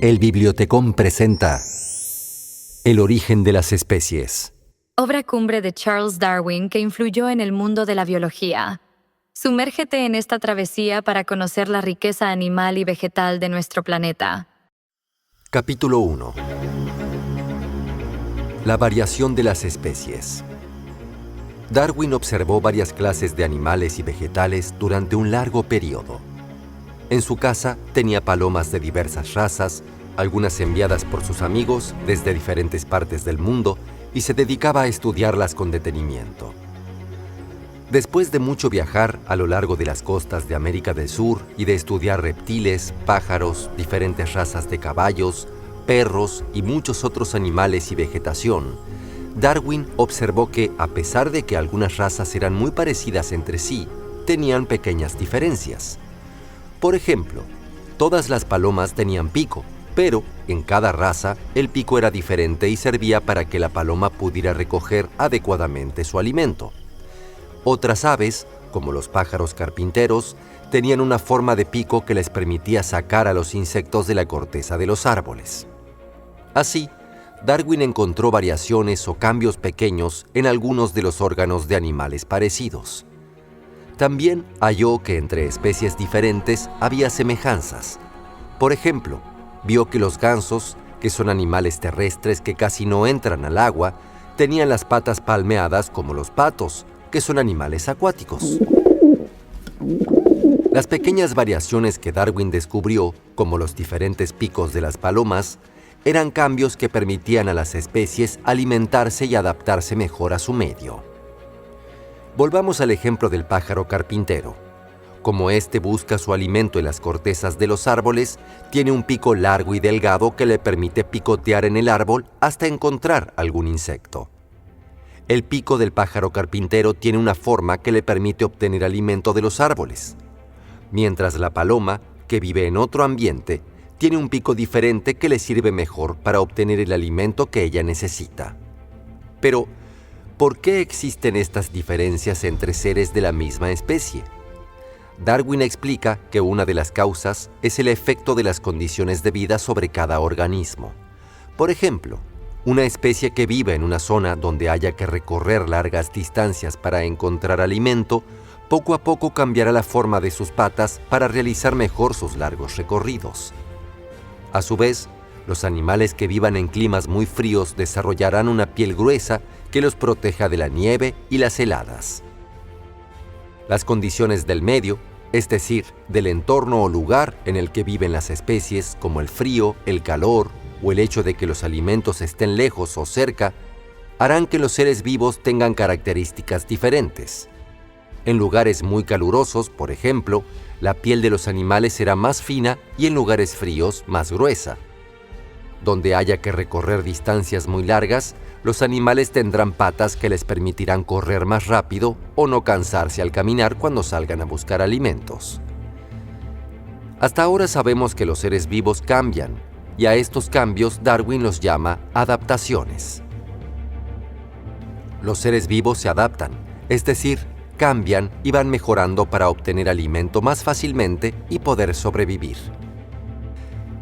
El Bibliotecón presenta El origen de las especies. Obra cumbre de Charles Darwin que influyó en el mundo de la biología. Sumérgete en esta travesía para conocer la riqueza animal y vegetal de nuestro planeta. Capítulo 1. La variación de las especies. Darwin observó varias clases de animales y vegetales durante un largo periodo. En su casa tenía palomas de diversas razas, algunas enviadas por sus amigos desde diferentes partes del mundo, y se dedicaba a estudiarlas con detenimiento. Después de mucho viajar a lo largo de las costas de América del Sur y de estudiar reptiles, pájaros, diferentes razas de caballos, perros y muchos otros animales y vegetación, Darwin observó que, a pesar de que algunas razas eran muy parecidas entre sí, tenían pequeñas diferencias. Por ejemplo, todas las palomas tenían pico, pero en cada raza el pico era diferente y servía para que la paloma pudiera recoger adecuadamente su alimento. Otras aves, como los pájaros carpinteros, tenían una forma de pico que les permitía sacar a los insectos de la corteza de los árboles. Así, Darwin encontró variaciones o cambios pequeños en algunos de los órganos de animales parecidos. También halló que entre especies diferentes había semejanzas. Por ejemplo, vio que los gansos, que son animales terrestres que casi no entran al agua, tenían las patas palmeadas como los patos, que son animales acuáticos. Las pequeñas variaciones que Darwin descubrió, como los diferentes picos de las palomas, eran cambios que permitían a las especies alimentarse y adaptarse mejor a su medio. Volvamos al ejemplo del pájaro carpintero. Como éste busca su alimento en las cortezas de los árboles, tiene un pico largo y delgado que le permite picotear en el árbol hasta encontrar algún insecto. El pico del pájaro carpintero tiene una forma que le permite obtener alimento de los árboles, mientras la paloma, que vive en otro ambiente, tiene un pico diferente que le sirve mejor para obtener el alimento que ella necesita. Pero, ¿por qué existen estas diferencias entre seres de la misma especie? Darwin explica que una de las causas es el efecto de las condiciones de vida sobre cada organismo. Por ejemplo, una especie que vive en una zona donde haya que recorrer largas distancias para encontrar alimento, poco a poco cambiará la forma de sus patas para realizar mejor sus largos recorridos. A su vez, los animales que vivan en climas muy fríos desarrollarán una piel gruesa que los proteja de la nieve y las heladas. Las condiciones del medio, es decir, del entorno o lugar en el que viven las especies, como el frío, el calor o el hecho de que los alimentos estén lejos o cerca, harán que los seres vivos tengan características diferentes. En lugares muy calurosos, por ejemplo, la piel de los animales será más fina y en lugares fríos más gruesa. Donde haya que recorrer distancias muy largas, los animales tendrán patas que les permitirán correr más rápido o no cansarse al caminar cuando salgan a buscar alimentos. Hasta ahora sabemos que los seres vivos cambian, y a estos cambios Darwin los llama adaptaciones. Los seres vivos se adaptan, es decir, cambian y van mejorando para obtener alimento más fácilmente y poder sobrevivir.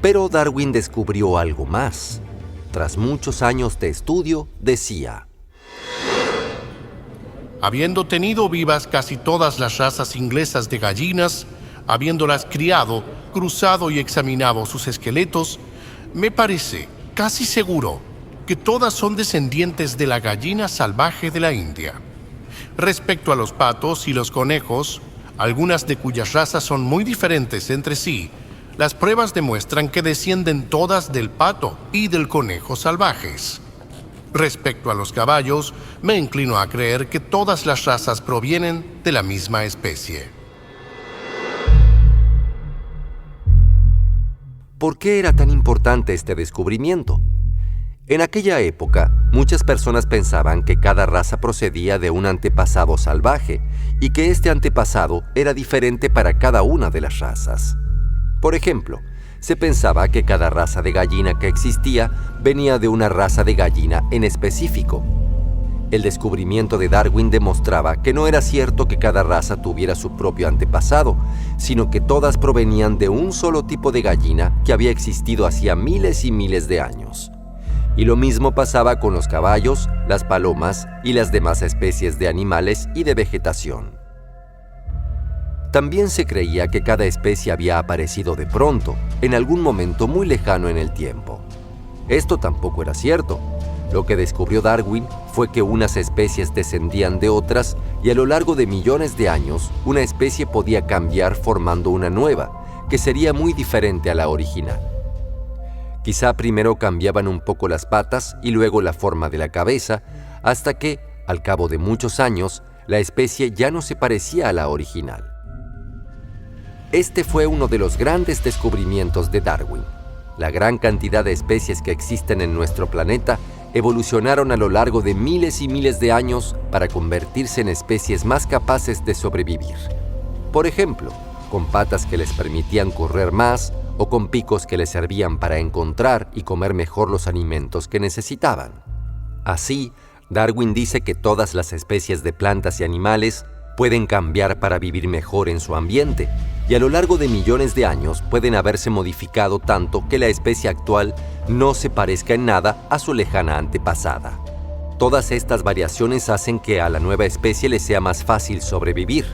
Pero Darwin descubrió algo más. Tras muchos años de estudio, decía: habiendo tenido vivas casi todas las razas inglesas de gallinas, habiéndolas criado, cruzado y examinado sus esqueletos, me parece casi seguro que todas son descendientes de la gallina salvaje de la India. Respecto a los patos y los conejos, algunas de cuyas razas son muy diferentes entre sí, las pruebas demuestran que descienden todas del pato y del conejo salvajes. Respecto a los caballos, me inclino a creer que todas las razas provienen de la misma especie. ¿Por qué era tan importante este descubrimiento? En aquella época, muchas personas pensaban que cada raza procedía de un antepasado salvaje y que este antepasado era diferente para cada una de las razas. Por ejemplo, se pensaba que cada raza de gallina que existía venía de una raza de gallina en específico. El descubrimiento de Darwin demostraba que no era cierto que cada raza tuviera su propio antepasado, sino que todas provenían de un solo tipo de gallina que había existido hacía miles y miles de años. Y lo mismo pasaba con los caballos, las palomas y las demás especies de animales y de vegetación. También se creía que cada especie había aparecido de pronto, en algún momento muy lejano en el tiempo. Esto tampoco era cierto. Lo que descubrió Darwin fue que unas especies descendían de otras y a lo largo de millones de años, una especie podía cambiar formando una nueva, que sería muy diferente a la original. Quizá primero cambiaban un poco las patas y luego la forma de la cabeza, hasta que, al cabo de muchos años, la especie ya no se parecía a la original. Este fue uno de los grandes descubrimientos de Darwin. La gran cantidad de especies que existen en nuestro planeta evolucionaron a lo largo de miles y miles de años para convertirse en especies más capaces de sobrevivir. Por ejemplo, con patas que les permitían correr más o con picos que les servían para encontrar y comer mejor los alimentos que necesitaban. Así, Darwin dice que todas las especies de plantas y animales pueden cambiar para vivir mejor en su ambiente, y a lo largo de millones de años pueden haberse modificado tanto que la especie actual no se parezca en nada a su lejana antepasada. Todas estas variaciones hacen que a la nueva especie le sea más fácil sobrevivir.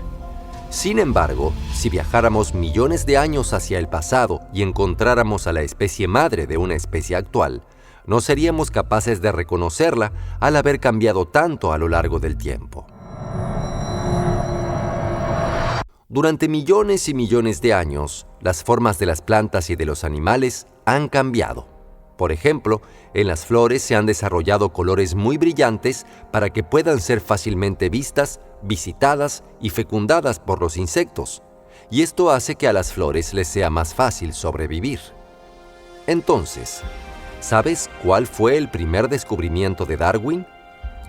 Sin embargo, si viajáramos millones de años hacia el pasado y encontráramos a la especie madre de una especie actual, no seríamos capaces de reconocerla al haber cambiado tanto a lo largo del tiempo. Durante millones y millones de años, las formas de las plantas y de los animales han cambiado. Por ejemplo, en las flores se han desarrollado colores muy brillantes para que puedan ser fácilmente vistas, visitadas y fecundadas por los insectos, y esto hace que a las flores les sea más fácil sobrevivir. Entonces, ¿sabes cuál fue el primer descubrimiento de Darwin?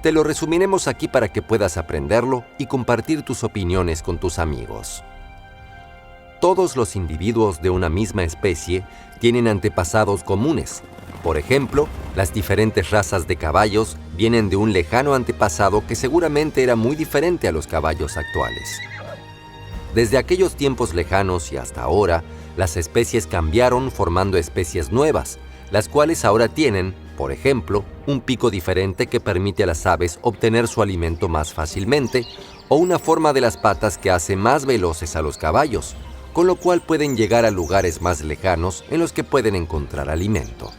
Te lo resumiremos aquí para que puedas aprenderlo y compartir tus opiniones con tus amigos. Todos los individuos de una misma especie tienen antepasados comunes. Por ejemplo, las diferentes razas de caballos vienen de un lejano antepasado que seguramente era muy diferente a los caballos actuales. Desde aquellos tiempos lejanos y hasta ahora, las especies cambiaron formando especies nuevas, las cuales ahora tienen, por ejemplo, un pico diferente que permite a las aves obtener su alimento más fácilmente, o una forma de las patas que hace más veloces a los caballos, con lo cual pueden llegar a lugares más lejanos en los que pueden encontrar alimento.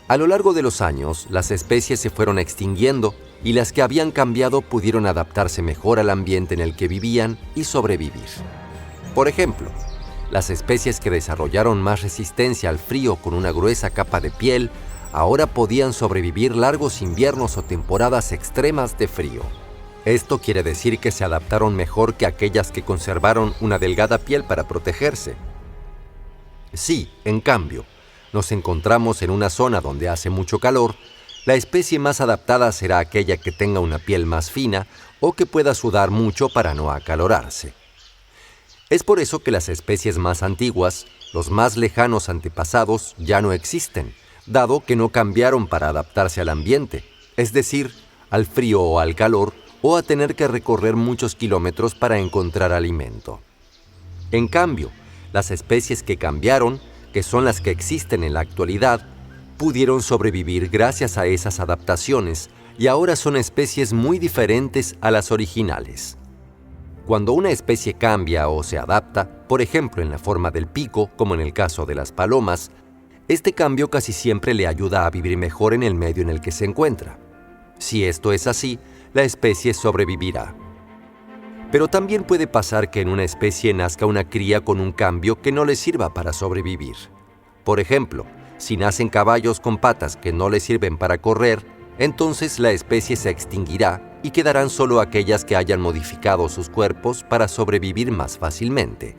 A lo largo de los años, las especies se fueron extinguiendo y las que habían cambiado pudieron adaptarse mejor al ambiente en el que vivían y sobrevivir. Por ejemplo, las especies que desarrollaron más resistencia al frío con una gruesa capa de piel ahora podían sobrevivir largos inviernos o temporadas extremas de frío. Esto quiere decir que se adaptaron mejor que aquellas que conservaron una delgada piel para protegerse. Si, en cambio, nos encontramos en una zona donde hace mucho calor, la especie más adaptada será aquella que tenga una piel más fina o que pueda sudar mucho para no acalorarse. Es por eso que las especies más antiguas, los más lejanos antepasados, ya no existen, dado que no cambiaron para adaptarse al ambiente, es decir, al frío o al calor, o a tener que recorrer muchos kilómetros para encontrar alimento. En cambio, las especies que cambiaron, que son las que existen en la actualidad, pudieron sobrevivir gracias a esas adaptaciones y ahora son especies muy diferentes a las originales. Cuando una especie cambia o se adapta, por ejemplo en la forma del pico, como en el caso de las palomas, este cambio casi siempre le ayuda a vivir mejor en el medio en el que se encuentra. Si esto es así, la especie sobrevivirá. Pero también puede pasar que en una especie nazca una cría con un cambio que no le sirva para sobrevivir. Por ejemplo, si nacen caballos con patas que no les sirven para correr, entonces la especie se extinguirá y quedarán solo aquellas que hayan modificado sus cuerpos para sobrevivir más fácilmente.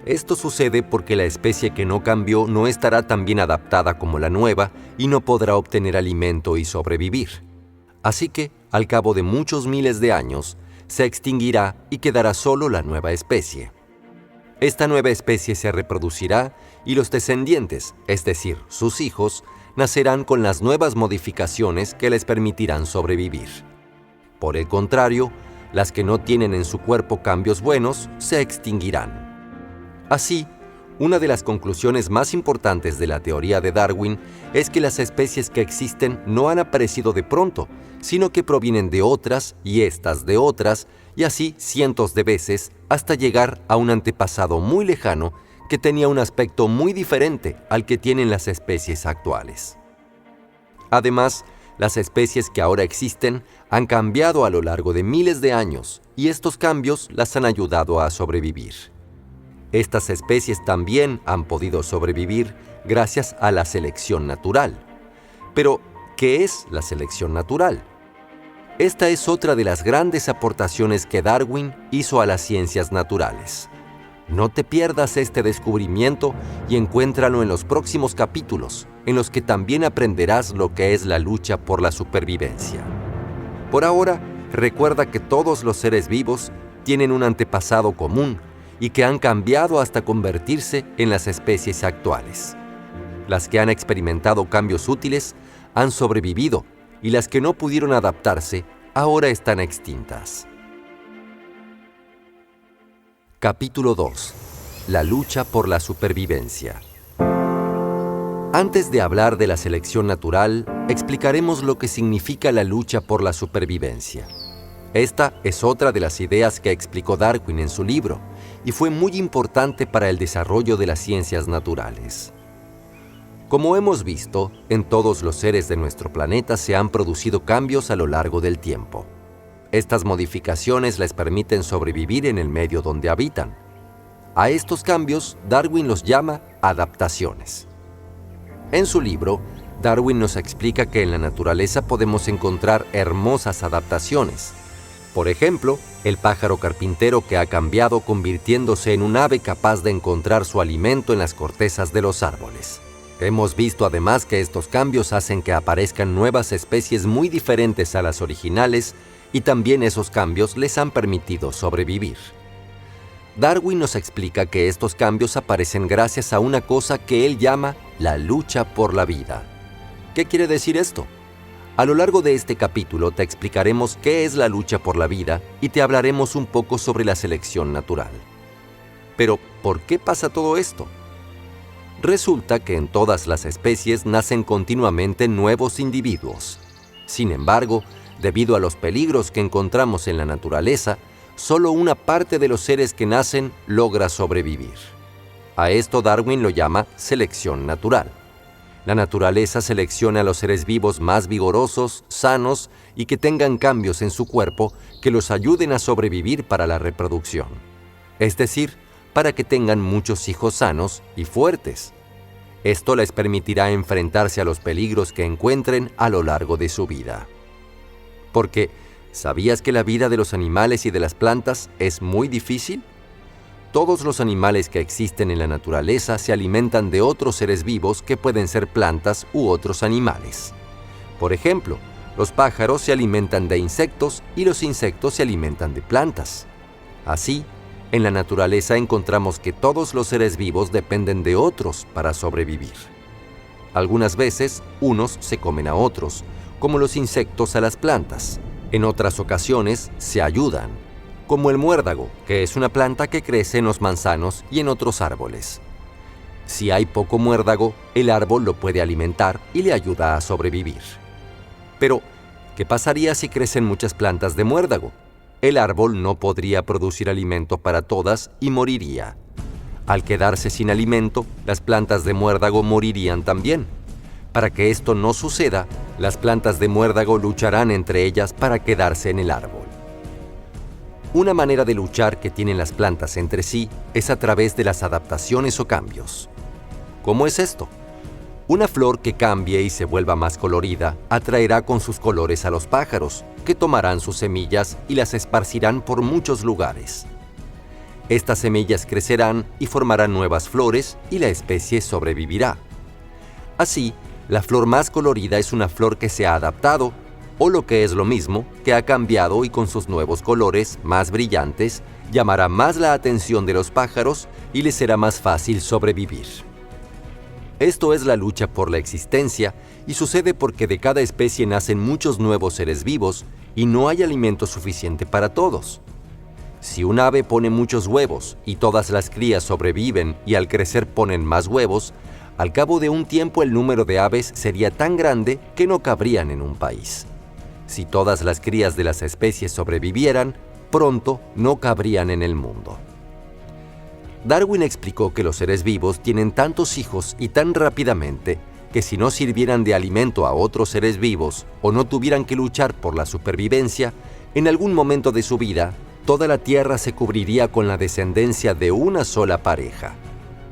Esto sucede porque la especie que no cambió no estará tan bien adaptada como la nueva y no podrá obtener alimento y sobrevivir. Así que, al cabo de muchos miles de años, se extinguirá y quedará solo la nueva especie. Esta nueva especie se reproducirá y los descendientes, es decir, sus hijos, nacerán con las nuevas modificaciones que les permitirán sobrevivir. Por el contrario, las que no tienen en su cuerpo cambios buenos se extinguirán. Así, una de las conclusiones más importantes de la teoría de Darwin es que las especies que existen no han aparecido de pronto, sino que provienen de otras y estas de otras, y así cientos de veces hasta llegar a un antepasado muy lejano que tenía un aspecto muy diferente al que tienen las especies actuales. Además, las especies que ahora existen han cambiado a lo largo de miles de años y estos cambios las han ayudado a sobrevivir. Estas especies también han podido sobrevivir gracias a la selección natural. Pero, ¿qué es la selección natural? Esta es otra de las grandes aportaciones que Darwin hizo a las ciencias naturales. No te pierdas este descubrimiento y encuéntralo en los próximos capítulos, en los que también aprenderás lo que es la lucha por la supervivencia. Por ahora, recuerda que todos los seres vivos tienen un antepasado común y que han cambiado hasta convertirse en las especies actuales. Las que han experimentado cambios útiles han sobrevivido y las que no pudieron adaptarse ahora están extintas. Capítulo 2. La lucha por la supervivencia. Antes de hablar de la selección natural, explicaremos lo que significa la lucha por la supervivencia. Esta es otra de las ideas que explicó Darwin en su libro y fue muy importante para el desarrollo de las ciencias naturales. Como hemos visto, en todos los seres de nuestro planeta se han producido cambios a lo largo del tiempo. Estas modificaciones les permiten sobrevivir en el medio donde habitan. A estos cambios, Darwin los llama adaptaciones. En su libro, Darwin nos explica que en la naturaleza podemos encontrar hermosas adaptaciones. Por ejemplo, el pájaro carpintero que ha cambiado convirtiéndose en un ave capaz de encontrar su alimento en las cortezas de los árboles. Hemos visto además que estos cambios hacen que aparezcan nuevas especies muy diferentes a las originales y también esos cambios les han permitido sobrevivir. Darwin nos explica que estos cambios aparecen gracias a una cosa que él llama la lucha por la vida. ¿Qué quiere decir esto? A lo largo de este capítulo te explicaremos qué es la lucha por la vida y te hablaremos un poco sobre la selección natural. Pero, ¿por qué pasa todo esto? Resulta que en todas las especies nacen continuamente nuevos individuos. Sin embargo, debido a los peligros que encontramos en la naturaleza, solo una parte de los seres que nacen logra sobrevivir. A esto Darwin lo llama selección natural. La naturaleza selecciona a los seres vivos más vigorosos, sanos y que tengan cambios en su cuerpo que los ayuden a sobrevivir para la reproducción. Es decir, para que tengan muchos hijos sanos y fuertes. Esto les permitirá enfrentarse a los peligros que encuentren a lo largo de su vida. Porque, ¿sabías que la vida de los animales y de las plantas es muy difícil? Todos los animales que existen en la naturaleza se alimentan de otros seres vivos que pueden ser plantas u otros animales. Por ejemplo, los pájaros se alimentan de insectos y los insectos se alimentan de plantas. Así, en la naturaleza encontramos que todos los seres vivos dependen de otros para sobrevivir. Algunas veces, unos se comen a otros, como los insectos a las plantas. En otras ocasiones, se ayudan, como el muérdago, que es una planta que crece en los manzanos y en otros árboles. Si hay poco muérdago, el árbol lo puede alimentar y le ayuda a sobrevivir. Pero, ¿qué pasaría si crecen muchas plantas de muérdago? El árbol no podría producir alimento para todas y moriría. Al quedarse sin alimento, las plantas de muérdago morirían también. Para que esto no suceda, las plantas de muérdago lucharán entre ellas para quedarse en el árbol. Una manera de luchar que tienen las plantas entre sí es a través de las adaptaciones o cambios. ¿Cómo es esto? Una flor que cambie y se vuelva más colorida atraerá con sus colores a los pájaros, que tomarán sus semillas y las esparcirán por muchos lugares. Estas semillas crecerán y formarán nuevas flores y la especie sobrevivirá. Así, la flor más colorida es una flor que se ha adaptado, o lo que es lo mismo, que ha cambiado y con sus nuevos colores más brillantes llamará más la atención de los pájaros y les será más fácil sobrevivir. Esto es la lucha por la existencia y sucede porque de cada especie nacen muchos nuevos seres vivos y no hay alimento suficiente para todos. Si un ave pone muchos huevos y todas las crías sobreviven y al crecer ponen más huevos, al cabo de un tiempo el número de aves sería tan grande que no cabrían en un país. Si todas las crías de las especies sobrevivieran, pronto no cabrían en el mundo. Darwin explicó que los seres vivos tienen tantos hijos y tan rápidamente que si no sirvieran de alimento a otros seres vivos o no tuvieran que luchar por la supervivencia, en algún momento de su vida, toda la Tierra se cubriría con la descendencia de una sola pareja.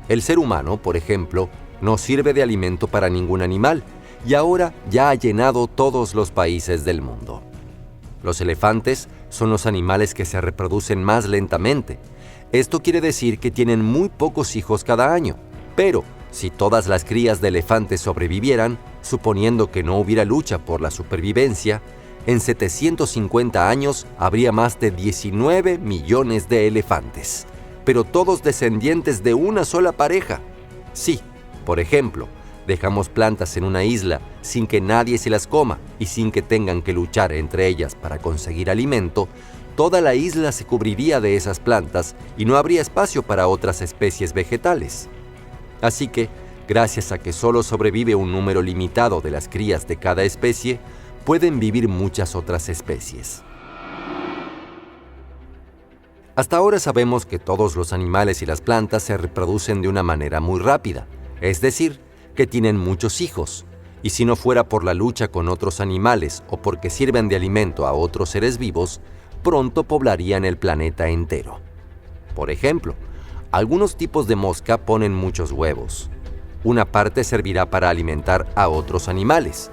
El ser humano, por ejemplo, no sirve de alimento para ningún animal y ahora ya ha llenado todos los países del mundo. Los elefantes son los animales que se reproducen más lentamente. Esto quiere decir que tienen muy pocos hijos cada año, pero si todas las crías de elefantes sobrevivieran, suponiendo que no hubiera lucha por la supervivencia, en 750 años habría más de 19 millones de elefantes, pero todos descendientes de una sola pareja. Sí, por ejemplo, dejamos plantas en una isla sin que nadie se las coma y sin que tengan que luchar entre ellas para conseguir alimento, toda la isla se cubriría de esas plantas y no habría espacio para otras especies vegetales. Así que, gracias a que solo sobrevive un número limitado de las crías de cada especie, pueden vivir muchas otras especies. Hasta ahora sabemos que todos los animales y las plantas se reproducen de una manera muy rápida, es decir, que tienen muchos hijos, y si no fuera por la lucha con otros animales o porque sirven de alimento a otros seres vivos, pronto poblarían el planeta entero. Por ejemplo, algunos tipos de mosca ponen muchos huevos. Una parte servirá para alimentar a otros animales.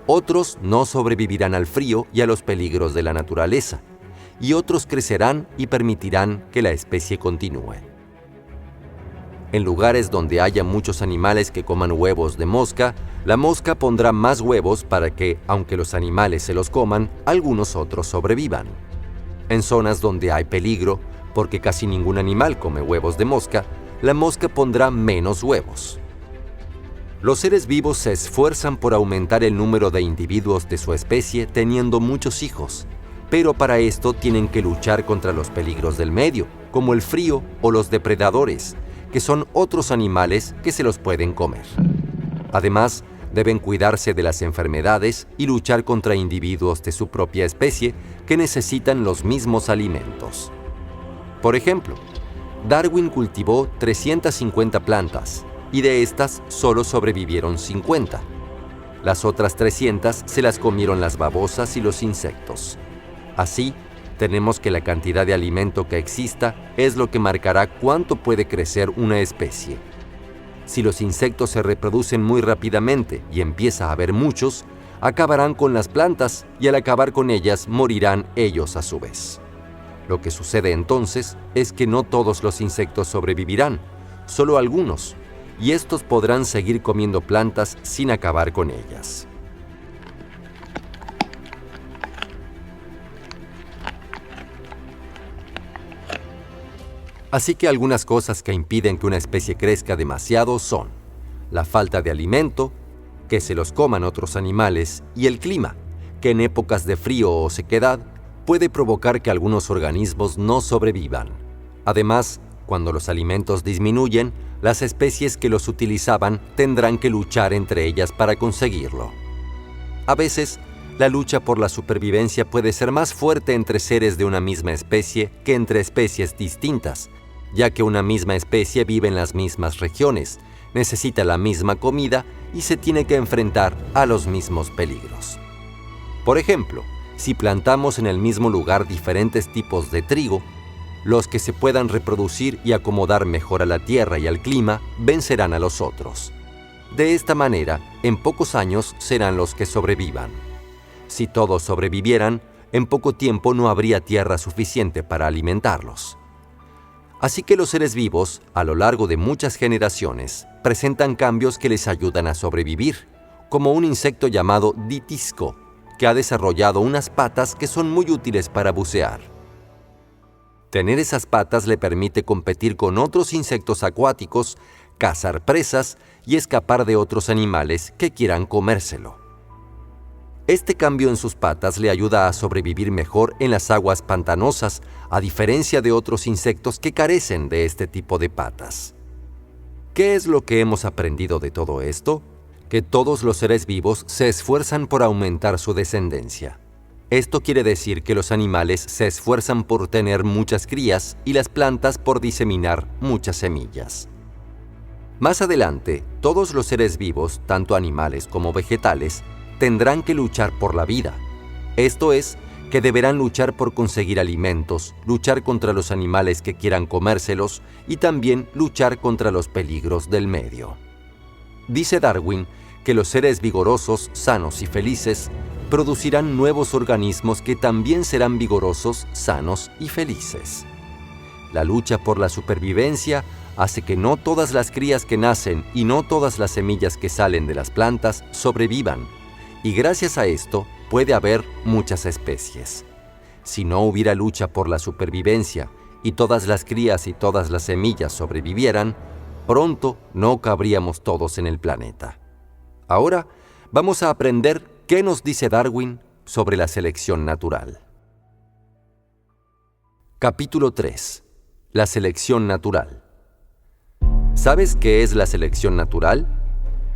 Otros no sobrevivirán al frío y a los peligros de la naturaleza. Y otros crecerán y permitirán que la especie continúe. En lugares donde haya muchos animales que coman huevos de mosca, la mosca pondrá más huevos para que, aunque los animales se los coman, algunos otros sobrevivan. En zonas donde hay peligro, porque casi ningún animal come huevos de mosca, la mosca pondrá menos huevos. Los seres vivos se esfuerzan por aumentar el número de individuos de su especie teniendo muchos hijos, pero para esto tienen que luchar contra los peligros del medio, como el frío o los depredadores, que son otros animales que se los pueden comer. Además, deben cuidarse de las enfermedades y luchar contra individuos de su propia especie que necesitan los mismos alimentos. Por ejemplo, Darwin cultivó 350 plantas y de estas solo sobrevivieron 50. Las otras 300 se las comieron las babosas y los insectos. Así, tenemos que la cantidad de alimento que exista es lo que marcará cuánto puede crecer una especie. Si los insectos se reproducen muy rápidamente y empieza a haber muchos, acabarán con las plantas y al acabar con ellas morirán ellos a su vez. Lo que sucede entonces es que no todos los insectos sobrevivirán, solo algunos, y estos podrán seguir comiendo plantas sin acabar con ellas. Así que algunas cosas que impiden que una especie crezca demasiado son la falta de alimento, que se los coman otros animales, y el clima, que en épocas de frío o sequedad puede provocar que algunos organismos no sobrevivan. Además, cuando los alimentos disminuyen, las especies que los utilizaban tendrán que luchar entre ellas para conseguirlo. A veces, la lucha por la supervivencia puede ser más fuerte entre seres de una misma especie que entre especies distintas, ya que una misma especie vive en las mismas regiones, necesita la misma comida y se tiene que enfrentar a los mismos peligros. Por ejemplo, si plantamos en el mismo lugar diferentes tipos de trigo, los que se puedan reproducir y acomodar mejor a la tierra y al clima vencerán a los otros. De esta manera, en pocos años serán los que sobrevivan. Si todos sobrevivieran, en poco tiempo no habría tierra suficiente para alimentarlos. Así que los seres vivos, a lo largo de muchas generaciones, presentan cambios que les ayudan a sobrevivir, como un insecto llamado ditisco, que ha desarrollado unas patas que son muy útiles para bucear. Tener esas patas le permite competir con otros insectos acuáticos, cazar presas y escapar de otros animales que quieran comérselo. Este cambio en sus patas le ayuda a sobrevivir mejor en las aguas pantanosas, a diferencia de otros insectos que carecen de este tipo de patas. ¿Qué es lo que hemos aprendido de todo esto? Que todos los seres vivos se esfuerzan por aumentar su descendencia. Esto quiere decir que los animales se esfuerzan por tener muchas crías y las plantas por diseminar muchas semillas. Más adelante, todos los seres vivos, tanto animales como vegetales, tendrán que luchar por la vida. Esto es, que deberán luchar por conseguir alimentos, luchar contra los animales que quieran comérselos y también luchar contra los peligros del medio. Dice Darwin que los seres vigorosos, sanos y felices producirán nuevos organismos que también serán vigorosos, sanos y felices. La lucha por la supervivencia hace que no todas las crías que nacen y no todas las semillas que salen de las plantas sobrevivan, y gracias a esto puede haber muchas especies. Si no hubiera lucha por la supervivencia y todas las crías y todas las semillas sobrevivieran, pronto no cabríamos todos en el planeta. Ahora vamos a aprender qué nos dice Darwin sobre la selección natural. Capítulo 3. La selección natural. ¿Sabes qué es la selección natural?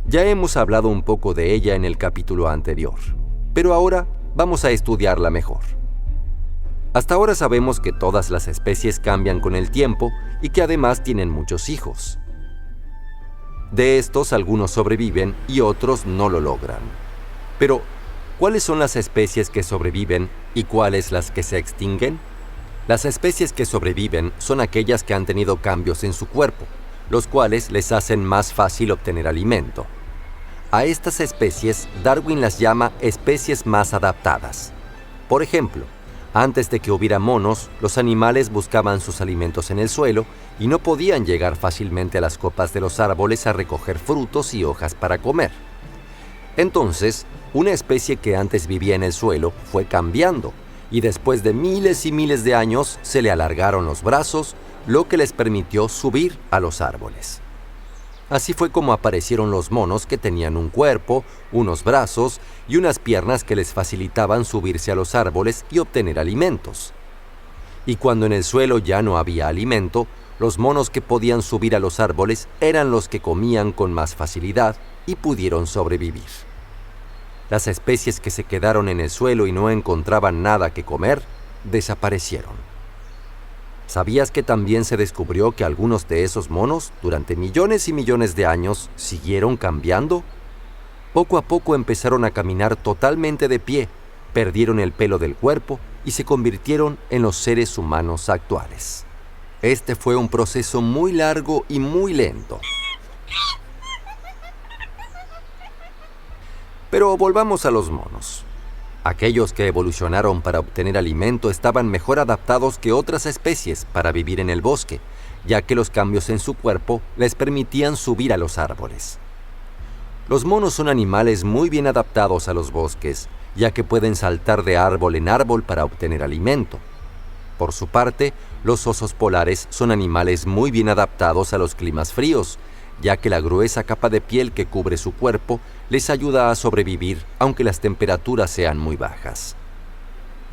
Ya hemos hablado un poco de ella en el capítulo anterior, pero ahora vamos a estudiarla mejor. Hasta ahora sabemos que todas las especies cambian con el tiempo y que además tienen muchos hijos. De estos, algunos sobreviven y otros no lo logran. Pero, ¿cuáles son las especies que sobreviven y cuáles las que se extinguen? Las especies que sobreviven son aquellas que han tenido cambios en su cuerpo, los cuales les hacen más fácil obtener alimento. A estas especies, Darwin las llama especies más adaptadas. Por ejemplo, antes de que hubiera monos, los animales buscaban sus alimentos en el suelo y no podían llegar fácilmente a las copas de los árboles a recoger frutos y hojas para comer. Entonces, una especie que antes vivía en el suelo fue cambiando, y después de miles y miles de años se le alargaron los brazos, lo que les permitió subir a los árboles. Así fue como aparecieron los monos que tenían un cuerpo, unos brazos y unas piernas que les facilitaban subirse a los árboles y obtener alimentos. Y cuando en el suelo ya no había alimento, los monos que podían subir a los árboles eran los que comían con más facilidad y pudieron sobrevivir. Las especies que se quedaron en el suelo y no encontraban nada que comer, desaparecieron. ¿Sabías que también se descubrió que algunos de esos monos, durante millones y millones de años, siguieron cambiando? Poco a poco empezaron a caminar totalmente de pie, perdieron el pelo del cuerpo y se convirtieron en los seres humanos actuales. Este fue un proceso muy largo y muy lento. Pero volvamos a los monos. Aquellos que evolucionaron para obtener alimento estaban mejor adaptados que otras especies para vivir en el bosque, ya que los cambios en su cuerpo les permitían subir a los árboles. Los monos son animales muy bien adaptados a los bosques, ya que pueden saltar de árbol en árbol para obtener alimento. Por su parte, los osos polares son animales muy bien adaptados a los climas fríos, ya que la gruesa capa de piel que cubre su cuerpo les ayuda a sobrevivir aunque las temperaturas sean muy bajas.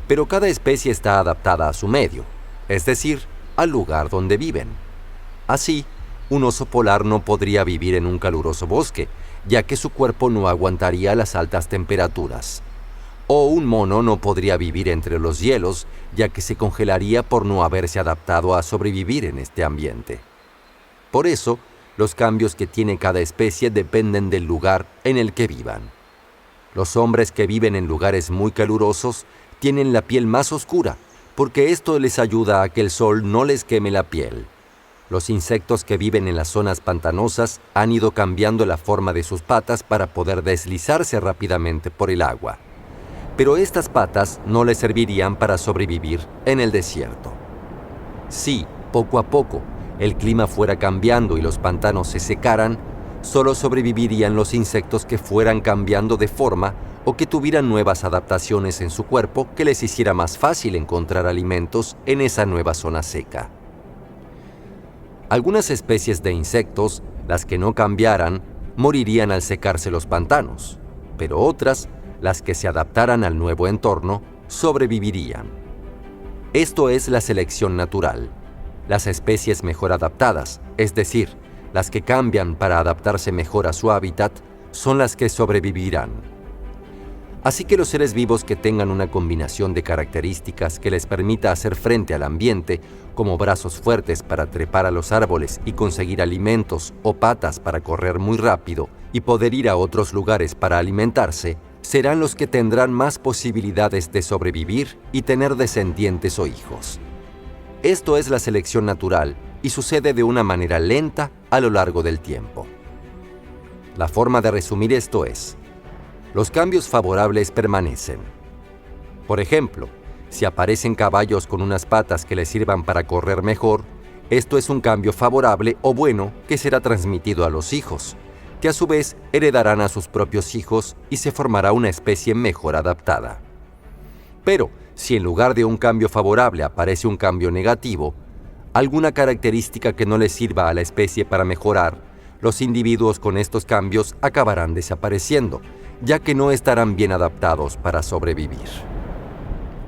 Pero cada especie está adaptada a su medio, es decir, al lugar donde viven. Así, un oso polar no podría vivir en un caluroso bosque, ya que su cuerpo no aguantaría las altas temperaturas. O un mono no podría vivir entre los hielos, ya que se congelaría por no haberse adaptado a sobrevivir en este ambiente. Por eso, los cambios que tiene cada especie dependen del lugar en el que vivan. Los hombres que viven en lugares muy calurosos tienen la piel más oscura, porque esto les ayuda a que el sol no les queme la piel. Los insectos que viven en las zonas pantanosas han ido cambiando la forma de sus patas para poder deslizarse rápidamente por el agua. Pero estas patas no les servirían para sobrevivir en el desierto. Si, poco a poco, el clima fuera cambiando y los pantanos se secaran, solo sobrevivirían los insectos que fueran cambiando de forma o que tuvieran nuevas adaptaciones en su cuerpo que les hiciera más fácil encontrar alimentos en esa nueva zona seca. Algunas especies de insectos, las que no cambiaran, morirían al secarse los pantanos, pero otras, las que se adaptaran al nuevo entorno, sobrevivirían. Esto es la selección natural. Las especies mejor adaptadas, es decir, las que cambian para adaptarse mejor a su hábitat, son las que sobrevivirán. Así que los seres vivos que tengan una combinación de características que les permita hacer frente al ambiente, como brazos fuertes para trepar a los árboles y conseguir alimentos o patas para correr muy rápido y poder ir a otros lugares para alimentarse, serán los que tendrán más posibilidades de sobrevivir y tener descendientes o hijos. Esto es la selección natural y sucede de una manera lenta a lo largo del tiempo. La forma de resumir esto es: los cambios favorables permanecen. Por ejemplo, si aparecen caballos con unas patas que les sirvan para correr mejor, esto es un cambio favorable o bueno que será transmitido a los hijos, que a su vez heredarán a sus propios hijos y se formará una especie mejor adaptada. Pero, si en lugar de un cambio favorable aparece un cambio negativo, alguna característica que no les sirva a la especie para mejorar, los individuos con estos cambios acabarán desapareciendo, ya que no estarán bien adaptados para sobrevivir.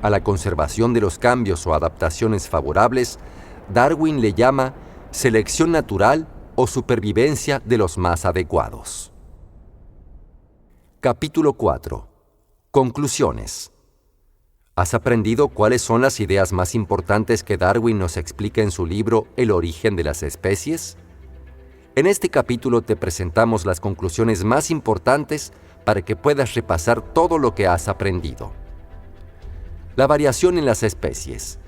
A la conservación de los cambios o adaptaciones favorables, Darwin le llama selección natural o supervivencia de los más adecuados. Capítulo 4. Conclusiones. ¿Has aprendido cuáles son las ideas más importantes que Darwin nos explica en su libro El origen de las especies? En este capítulo te presentamos las conclusiones más importantes para que puedas repasar todo lo que has aprendido. La variación en las especies.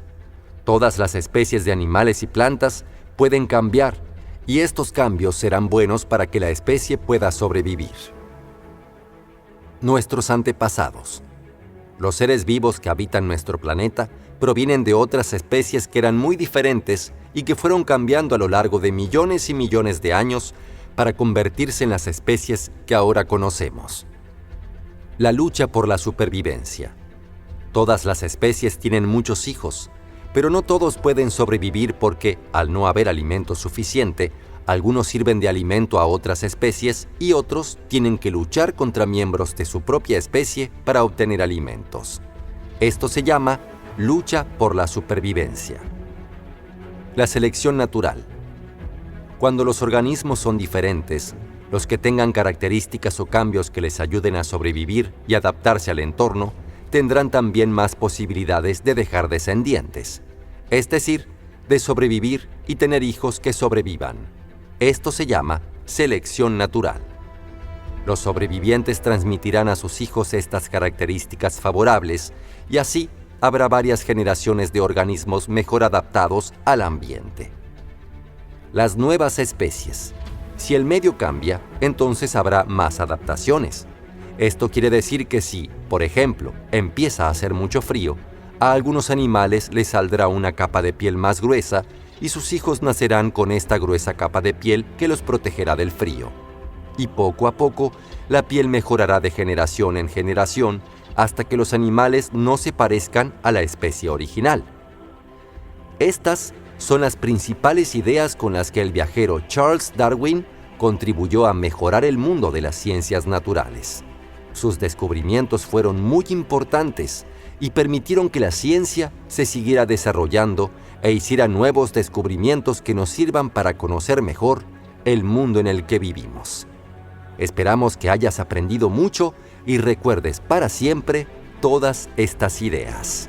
Todas las especies de animales y plantas pueden cambiar, y estos cambios serán buenos para que la especie pueda sobrevivir. Nuestros antepasados. Los seres vivos que habitan nuestro planeta provienen de otras especies que eran muy diferentes y que fueron cambiando a lo largo de millones y millones de años para convertirse en las especies que ahora conocemos. La lucha por la supervivencia. Todas las especies tienen muchos hijos, pero no todos pueden sobrevivir porque, al no haber alimento suficiente, algunos sirven de alimento a otras especies y otros tienen que luchar contra miembros de su propia especie para obtener alimentos. Esto se llama lucha por la supervivencia. La selección natural. Cuando los organismos son diferentes, los que tengan características o cambios que les ayuden a sobrevivir y adaptarse al entorno, tendrán también más posibilidades de dejar descendientes, es decir, de sobrevivir y tener hijos que sobrevivan. Esto se llama selección natural. Los sobrevivientes transmitirán a sus hijos estas características favorables y así habrá varias generaciones de organismos mejor adaptados al ambiente. Las nuevas especies. Si el medio cambia, entonces habrá más adaptaciones. Esto quiere decir que si, por ejemplo, empieza a hacer mucho frío, a algunos animales les saldrá una capa de piel más gruesa y sus hijos nacerán con esta gruesa capa de piel que los protegerá del frío. Y poco a poco, la piel mejorará de generación en generación hasta que los animales no se parezcan a la especie original. Estas son las principales ideas con las que el viajero Charles Darwin contribuyó a mejorar el mundo de las ciencias naturales. Sus descubrimientos fueron muy importantes y permitieron que la ciencia se siguiera desarrollando e hiciera nuevos descubrimientos que nos sirvan para conocer mejor el mundo en el que vivimos. Esperamos que hayas aprendido mucho y recuerdes para siempre todas estas ideas.